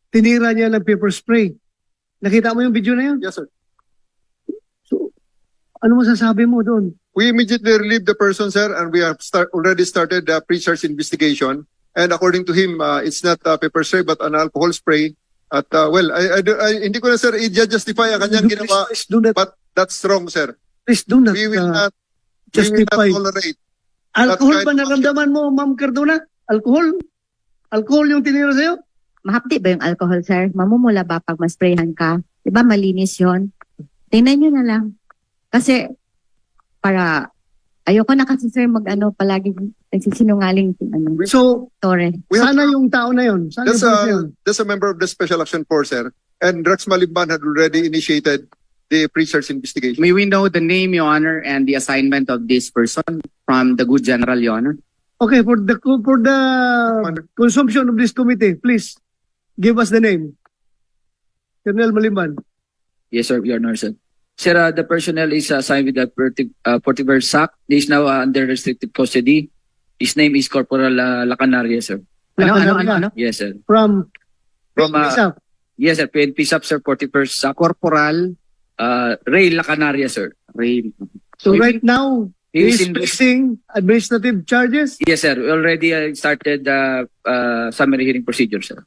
tinira niya ng pepper spray. Nakita mo yung video na yun? Yes, sir. So, ano masasabi mo doon? We immediately relieved the person, sir, and we have already started the pre-charge investigation. And according to him, it's not pepper spray but an alcohol spray. At well, hindi ko na, sir, i-justify ang kanyang ginawa, Please do not, but that's wrong, sir. please do not We will not justify. tolerate. Alcohol that ba kind of naramdaman mo, Ma'am Cardona? Alcohol? Alcohol yung tinira sa'yo? Mahapdi ba yung alcohol, sir? Mamumula ba pag masprayhan ka? Di ba malinis yon? Tingnan nyo na lang. Kasi, para, ayoko na kasi, sir, palagi nagsisinungaling. So, Tore. We have- sana yung tao na yun. Sana That's yung tao na yun. that's a member of the Special Action Force, sir. And Rex Malimban had already initiated the pre-search investigation. May we know the name, Your Honor, and the assignment of this person from the good general, Your Honor? Okay, for the consumption of this committee, please give us the name. Colonel Malimban. Yes, sir, Your Honor, sir. Sir, the personnel is assigned with the Portiver SAC. He is now under restricted custody. His name is Corporal Lacanaria, sir. Lacanaria. Yes, sir. From From, yes, sir, PNP SAP, sir, Portiver SAC. Corporal Ray Lacanaria, sir. Ray. So If right now, he he is is in- facing administrative charges. Yes, sir. We already started the summary hearing procedure, sir.